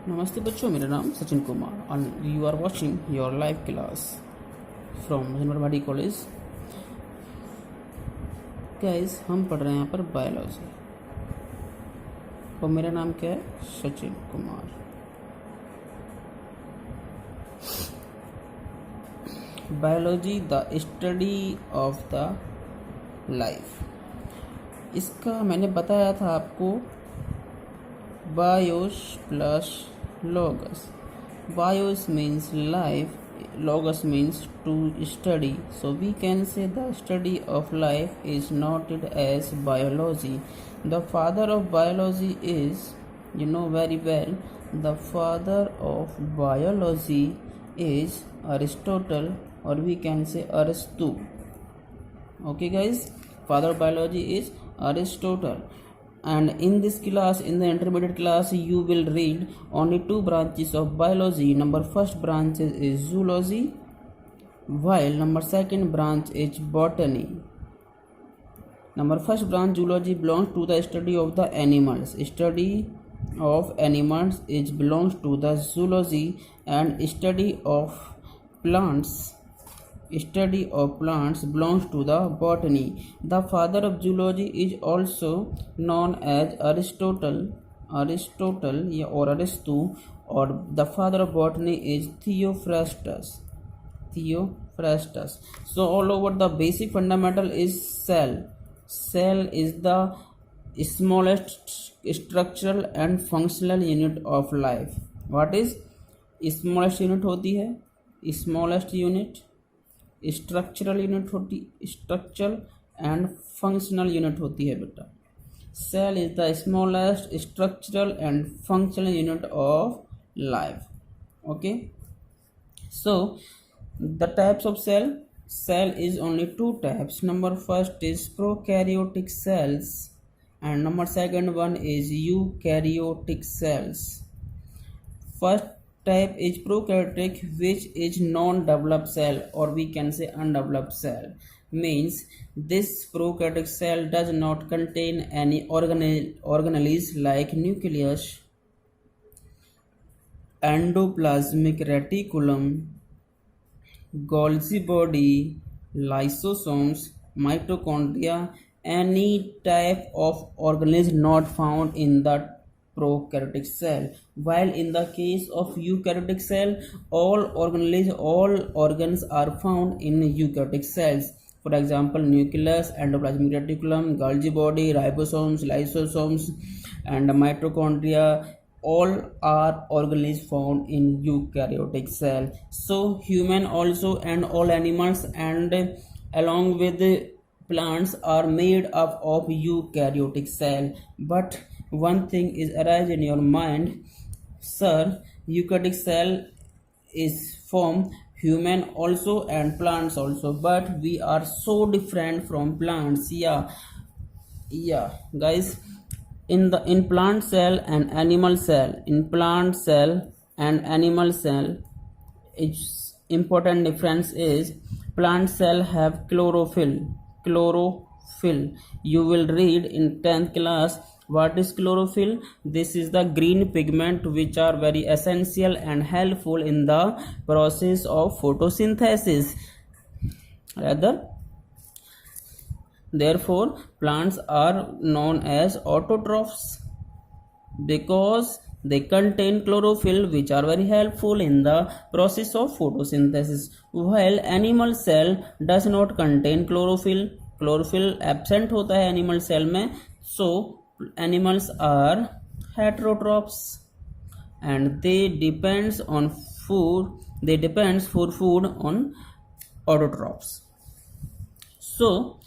नमस्ते बच्चों, मेरा नाम सचिन कुमार और you are watching your live class from Janarwadi college. Guys, हम पढ़ रहे हैं यहाँ पर बायोलॉजी और मेरा नाम क्या है? Sachin Kumar. Biology the study of the life, इसका मैंने बताया था आपको BIOS plus logos. Bios means life, logos means to study. So we can say the study of life is noted as biology. The father of biology is, you know very well, the father of biology is Aristotle, or we can say Aristo. Okay guys, father of biology is Aristotle. And in this class, in the intermediate class, you will read only two branches of biology. Number first branch is zoology, while number second branch is botany. Number first branch zoology belongs to the study of the animals. Study of animals is belongs to the zoology, and study of plants belongs to the botany. The father of zoology is also known as Aristotle or Aristo, or the father of botany is Theophrastus. So all over the basic fundamental is cell. Cell is the smallest structural and functional unit of life. What is smallest unit? होती है smallest unit, structural unit होती, structural and functional unit होती है बेटा। Cell is the smallest structural and functional unit of life. Okay, so the types of cell is only two types. Number first is prokaryotic cells and number second one is eukaryotic cells. First type is prokaryotic, which is non-developed cell, or we can say undeveloped cell. Means this prokaryotic cell does not contain any organelles like nucleus, endoplasmic reticulum, Golgi body, lysosomes, mitochondria. Any type of organelle not found in the prokaryotic cell, while in the case of eukaryotic cell, all organs are found in eukaryotic cells. For example, nucleus, endoplasmic reticulum, Golgi body, ribosomes, lysosomes, and mitochondria. All are organelles found in eukaryotic cell. So human also, and all animals, and along with plants are made up of eukaryotic cell. But one thing is arise in your mind, sir, eukaryotic cell is from human also and plants also, but we are so different from plants. Yeah guys, in plant cell and animal cell, in plant cell and animal cell, its important difference is plant cell have chlorophyll. You will read in 10th class what is chlorophyll. This is the green pigment which are very essential and helpful in the process of photosynthesis. Therefore plants are known as autotrophs because they contain chlorophyll, which are very helpful in the process of photosynthesis, while animal cell does not contain chlorophyll. Absent hota hai animal cell mein, so animals are heterotrophs and they depends for food on autotrophs. So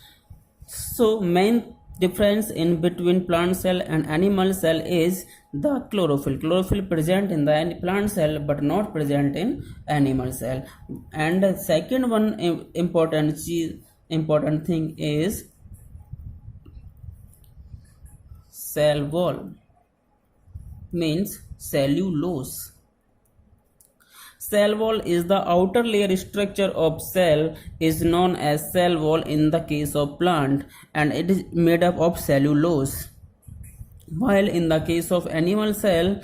main difference in between plant cell and animal cell is the chlorophyll present in the plant cell but not present in animal cell. And the second one important thing is cell wall, means cellulose. Cell wall is the outer layer structure of cell, is known as cell wall in the case of plant, and it is made up of cellulose. While in the case of animal cell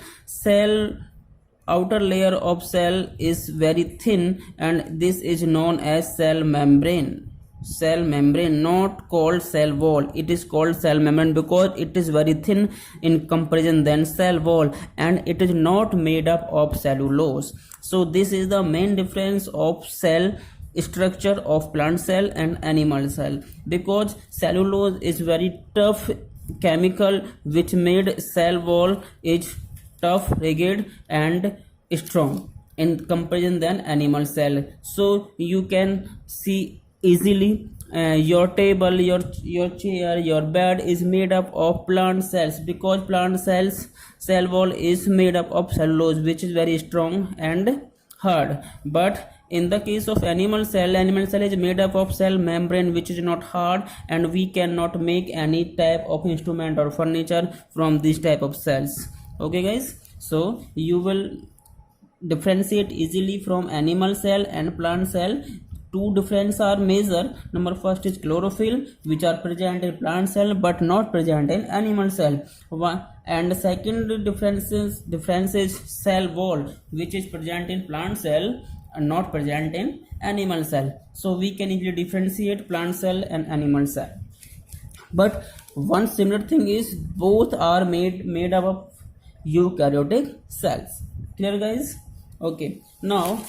outer layer of cell is very thin, and this is known as cell membrane. Cell membrane, not called cell wall. It is called cell membrane because it is very thin in comparison than cell wall, and it is not made up of cellulose. So this is the main difference of cell structure of plant cell and animal cell, because cellulose is very tough chemical which made cell wall is tough, rigid and strong in comparison than animal cell. So you can see easily your table, your chair, your bed is made up of plant cells, because plant cells cell wall is made up of cellulose which is very strong and hard. But in the case of animal cell is made up of cell membrane which is not hard, and we cannot make any type of instrument or furniture from this type of cells. Okay guys, so you will differentiate easily from animal cell and plant cell. Two differences are major. Number first is chlorophyll, which are present in plant cell but not present in animal cell. And second difference is cell wall, which is present in plant cell and not present in animal cell. So we can easily differentiate plant cell and animal cell. But one similar thing is both are made up of eukaryotic cells. Clear guys? Okay, now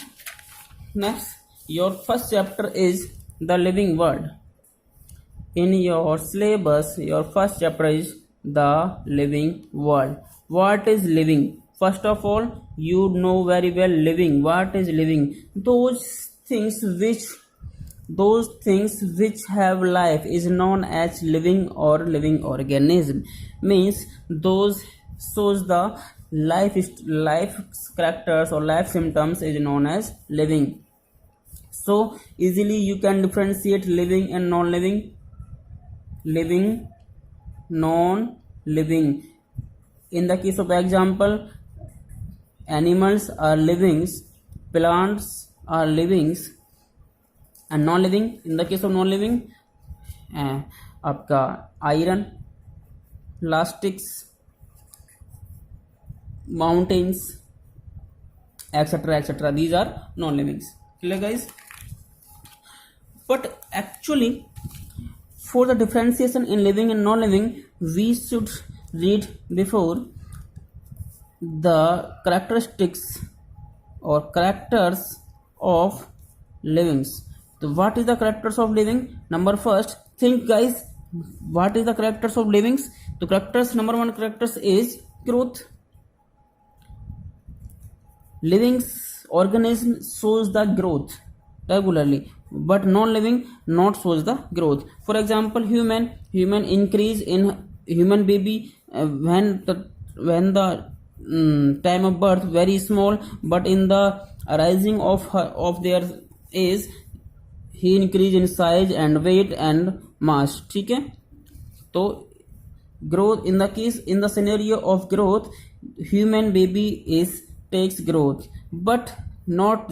next, your first chapter is the living world. In your syllabus, your first chapter is the living world. What is living? First of all, you know very well living. What is living? Those things which have life is known as living or living organism. Means those shows the life characters or life symptoms is known as living. So easily you can differentiate living and non-living. Living, non-living. In the case of example, animals are livings, plants are livings, and non-living. In the case of non-living, आपका iron, plastics, mountains, etc. These are non-livings. Clear guys? But actually, for the differentiation in living and non-living, we should read before the characteristics or characters of livings. So what is the characters of living? Number first, think guys, what is the characters of livings? The characters, number one characters is growth. Living's organism shows the growth regularly, but non-living not shows the growth. For example, human increase in human baby when the time of birth very small, but in the rising of their age he increase in size and weight and mass. ठीक है, तो growth, in the scenario of growth, human baby takes growth, but not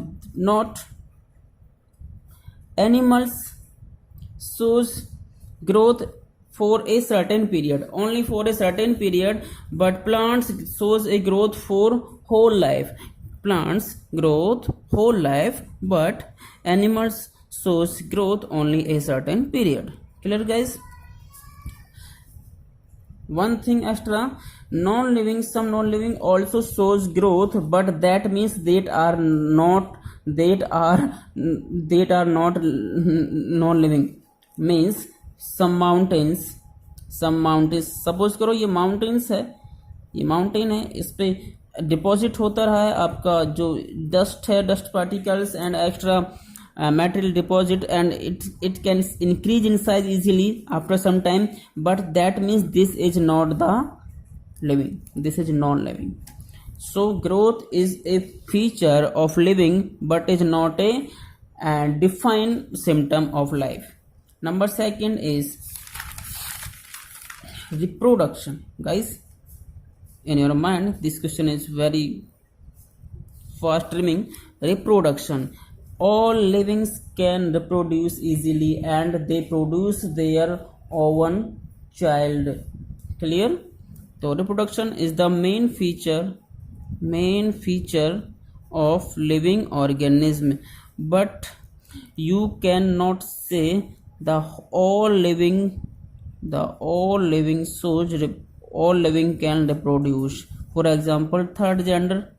animals shows growth for a certain period, only for a certain period, but plants shows a growth for whole life. Plants growth whole life, but animals shows growth only a certain period. Clear guys? One thing extra, some non-living also shows growth, but that means they are not non-living. Means some mountains, suppose करो ये mountains है, ये mountain है, इस पे deposit होता रहा है आपका जो डस्ट है, dust particles and extra material deposit, and it can increase in size easily after some time, but that means this is not the living, this is non-living. So growth is a feature of living but is not a defined symptom of life. Number second is reproduction. Guys, in your mind this question is very fast dreaming. Reproduction. All livings can reproduce easily and they produce their own child. Clear? So reproduction is the main feature main feature of living organism, but you cannot say the all living shows all living can reproduce. For example, third gender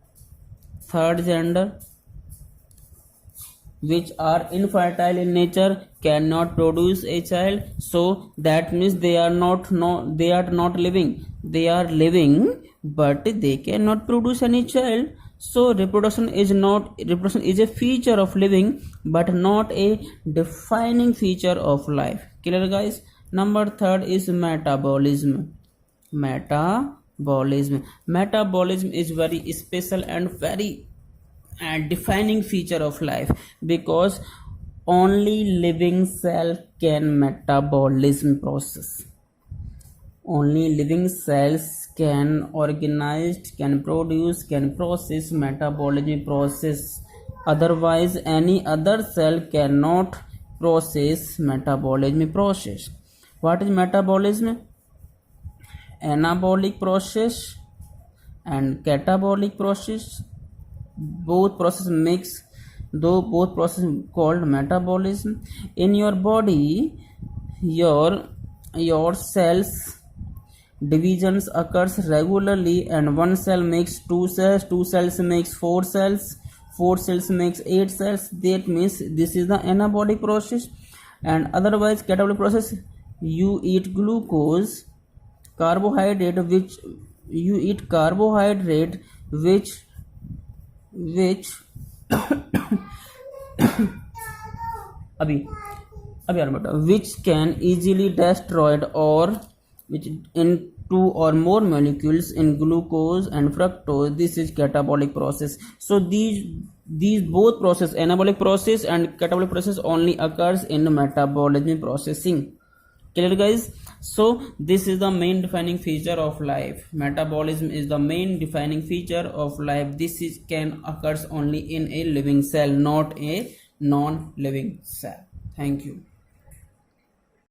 which are infertile in nature cannot produce a child, so that means they are not living. They are living, but they cannot produce any child. So reproduction is a feature of living, but not a defining feature of life. Clear, guys? Number third is metabolism is very special and very defining feature of life, because only living cell can metabolism process. Only living cells can organize, can produce, can process metabolism process. Otherwise any other cell cannot process metabolism process. What is metabolism? Anabolic process and catabolic process. Both process mix, though both process called metabolism. In your body, your cells divisions occurs regularly, and one cell makes two cells makes four cells makes 8 cells. That means this is the anabolic process. And otherwise catabolic process, you eat glucose, carbohydrate, which अभी अभी यार बेटा, which can easily destroyed, or which in two or more molecules in glucose and fructose. This is catabolic process. So these both process, anabolic process and catabolic process, only occurs in metabolism processing. Clear, guys? So this is the main defining feature of life. Metabolism is the main defining feature of life. This is can occurs only in a living cell, not a non-living cell. Thank you.